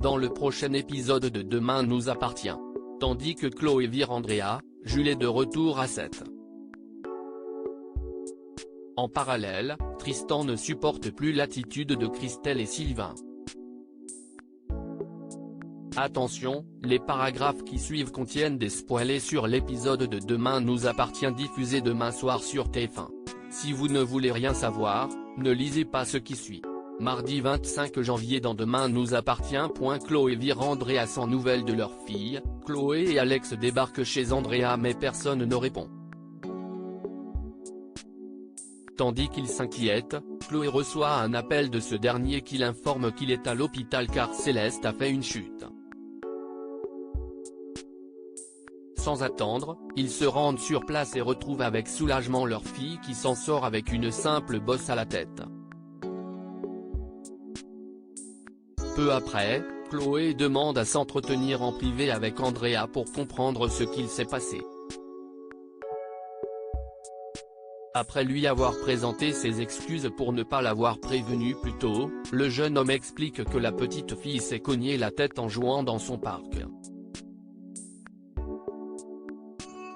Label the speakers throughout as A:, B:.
A: dans le prochain épisode de Demain nous appartient. Tandis que Chloé vire Andrea, Jules est de retour à 7. En parallèle, Tristan ne supporte plus l'attitude de Christelle et Sylvain. Attention, les paragraphes qui suivent contiennent des spoilers sur l'épisode de Demain nous appartient diffusé demain soir sur TF1. Si vous ne voulez rien savoir, ne lisez pas ce qui suit. Mardi 25 janvier dans Demain nous appartient. Chloé vire Andrea sans nouvelles de leur fille. Chloé et Alex débarquent chez Andrea mais personne ne répond. Tandis qu'il s'inquiète, Chloé reçoit un appel de ce dernier qui l'informe qu'il est à l'hôpital car Céleste a fait une chute. Sans attendre, ils se rendent sur place et retrouvent avec soulagement leur fille qui s'en sort avec une simple bosse à la tête. Peu après, Chloé demande à s'entretenir en privé avec Andrea pour comprendre ce qu'il s'est passé. Après lui avoir présenté ses excuses pour ne pas l'avoir prévenu plus tôt, le jeune homme explique que la petite fille s'est cogné la tête en jouant dans son parc.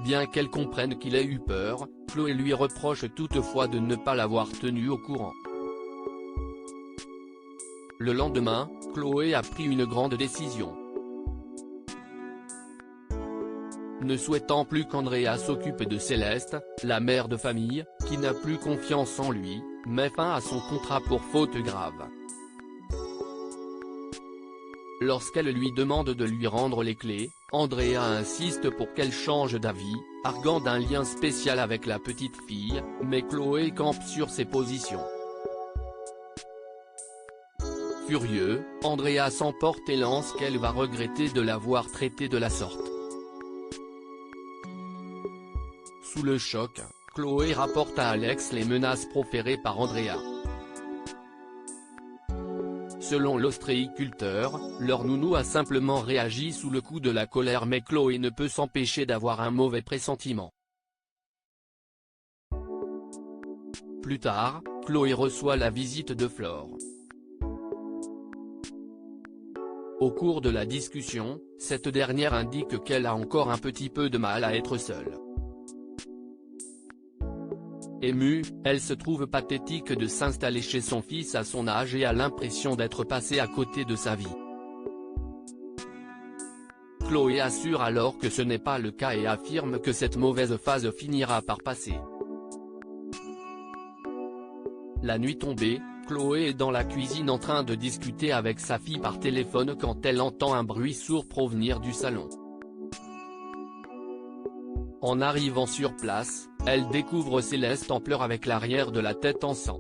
A: Bien qu'elle comprenne qu'il a eu peur, Chloé lui reproche toutefois de ne pas l'avoir tenu au courant. Le lendemain, Chloé a pris une grande décision. Ne souhaitant plus qu'Andrea s'occupe de Céleste, la mère de famille, qui n'a plus confiance en lui, met fin à son contrat pour faute grave. Lorsqu'elle lui demande de lui rendre les clés, Andrea insiste pour qu'elle change d'avis, arguant d'un lien spécial avec la petite fille, mais Chloé campe sur ses positions. Furieux, Andrea s'emporte et lance qu'elle va regretter de l'avoir traité de la sorte. Sous le choc, Chloé rapporte à Alex les menaces proférées par Andrea. Selon l'ostréiculteur, leur nounou a simplement réagi sous le coup de la colère mais Chloé ne peut s'empêcher d'avoir un mauvais pressentiment. Plus tard, Chloé reçoit la visite de Flore. Au cours de la discussion, cette dernière indique qu'elle a encore un petit peu de mal à être seule. Émue, elle se trouve pathétique de s'installer chez son fils à son âge et a l'impression d'être passée à côté de sa vie. Chloé assure alors que ce n'est pas le cas et affirme que cette mauvaise phase finira par passer. La nuit tombée, Chloé est dans la cuisine en train de discuter avec sa fille par téléphone quand elle entend un bruit sourd provenir du salon. En arrivant sur place, elle découvre Céleste en pleurs avec l'arrière de la tête en sang.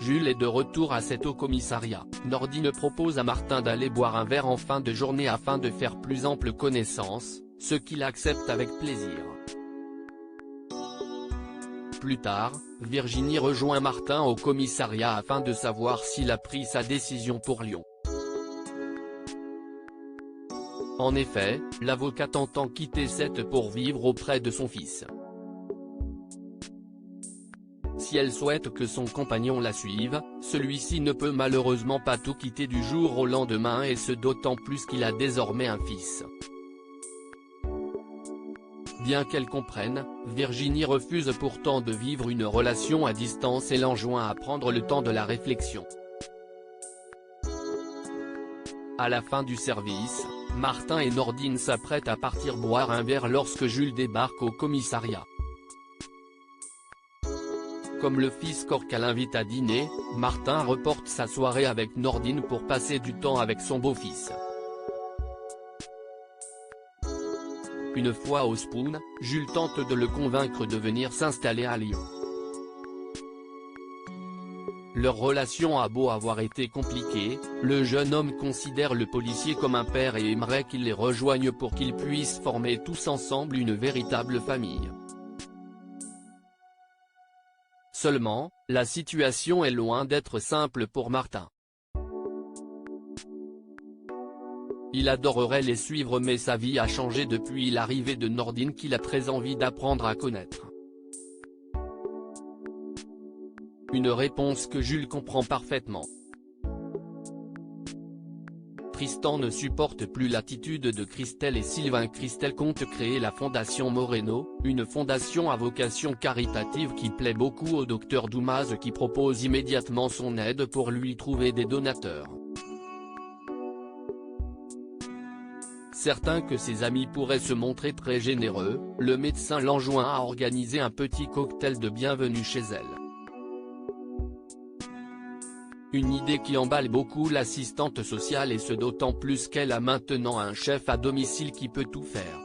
A: Jules est de retour à 7 au commissariat. Nordine propose à Martin d'aller boire un verre en fin de journée afin de faire plus ample connaissance, ce qu'il accepte avec plaisir. Plus tard, Virginie rejoint Martin au commissariat afin de savoir s'il a pris sa décision pour Lyon. En effet, l'avocate entend quitter 7 pour vivre auprès de son fils. Si elle souhaite que son compagnon la suive, celui-ci ne peut malheureusement pas tout quitter du jour au lendemain et ce d'autant plus qu'il a désormais un fils. Bien qu'elle comprenne, Virginie refuse pourtant de vivre une relation à distance et l'enjoint à prendre le temps de la réflexion. À la fin du service, Martin et Nordine s'apprêtent à partir boire un verre lorsque Jules débarque au commissariat. Comme le fils Corcal l'invite à dîner, Martin reporte sa soirée avec Nordine pour passer du temps avec son beau-fils. Une fois au Spoon, Jules tente de le convaincre de venir s'installer à Lyon. Leur relation a beau avoir été compliquée, le jeune homme considère le policier comme un père et aimerait qu'il les rejoigne pour qu'ils puissent former tous ensemble une véritable famille. Seulement, la situation est loin d'être simple pour Martin. Il adorerait les suivre mais sa vie a changé depuis l'arrivée de Nordine qu'il a très envie d'apprendre à connaître. Une réponse que Jules comprend parfaitement. Tristan ne supporte plus l'attitude de Christelle et Sylvain. Christelle compte créer la Fondation Moreno, une fondation à vocation caritative qui plaît beaucoup au docteur Doumaz, qui propose immédiatement son aide pour lui trouver des donateurs. Certain que ses amis pourraient se montrer très généreux, le médecin l'enjoint à organiser un petit cocktail de bienvenue chez elle. Une idée qui emballe beaucoup l'assistante sociale, et ce d'autant plus qu'elle a maintenant un chef à domicile qui peut tout faire.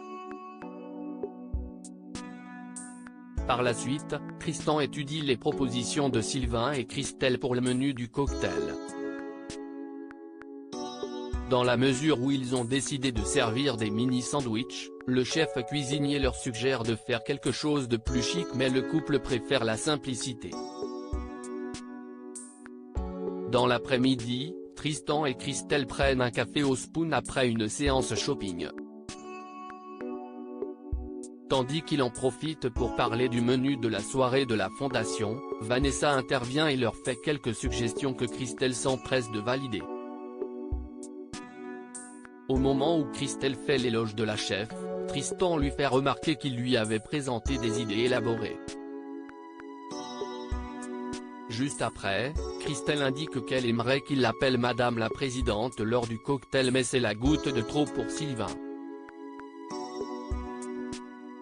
A: Par la suite, Tristan étudie les propositions de Sylvain et Christelle pour le menu du cocktail. Dans la mesure où ils ont décidé de servir des mini-sandwichs, le chef cuisinier leur suggère de faire quelque chose de plus chic, mais le couple préfère la simplicité. Dans l'après-midi, Tristan et Christelle prennent un café au Spoon après une séance shopping. Tandis qu'il en profite pour parler du menu de la soirée de la fondation, Vanessa intervient et leur fait quelques suggestions que Christelle s'empresse de valider. Au moment où Christelle fait l'éloge de la chef, Tristan lui fait remarquer qu'il lui avait présenté des idées élaborées. Juste après, Christelle indique qu'elle aimerait qu'il l'appelle Madame la Présidente lors du cocktail, mais c'est la goutte de trop pour Sylvain.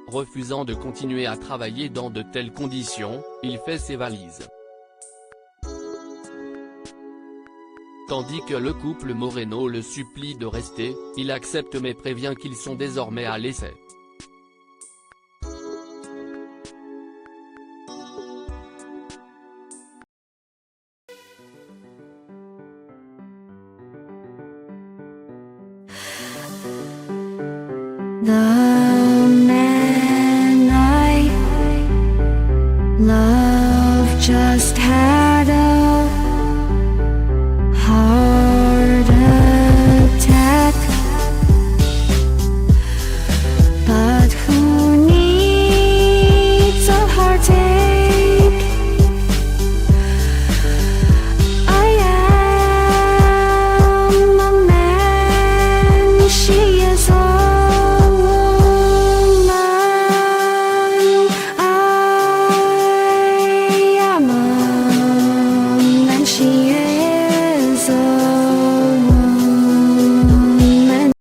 A: Refusant de continuer à travailler dans de telles conditions, il fait ses valises. Tandis que le couple Moreno le supplie de rester, il accepte mais prévient qu'ils sont désormais à l'essai.
B: 날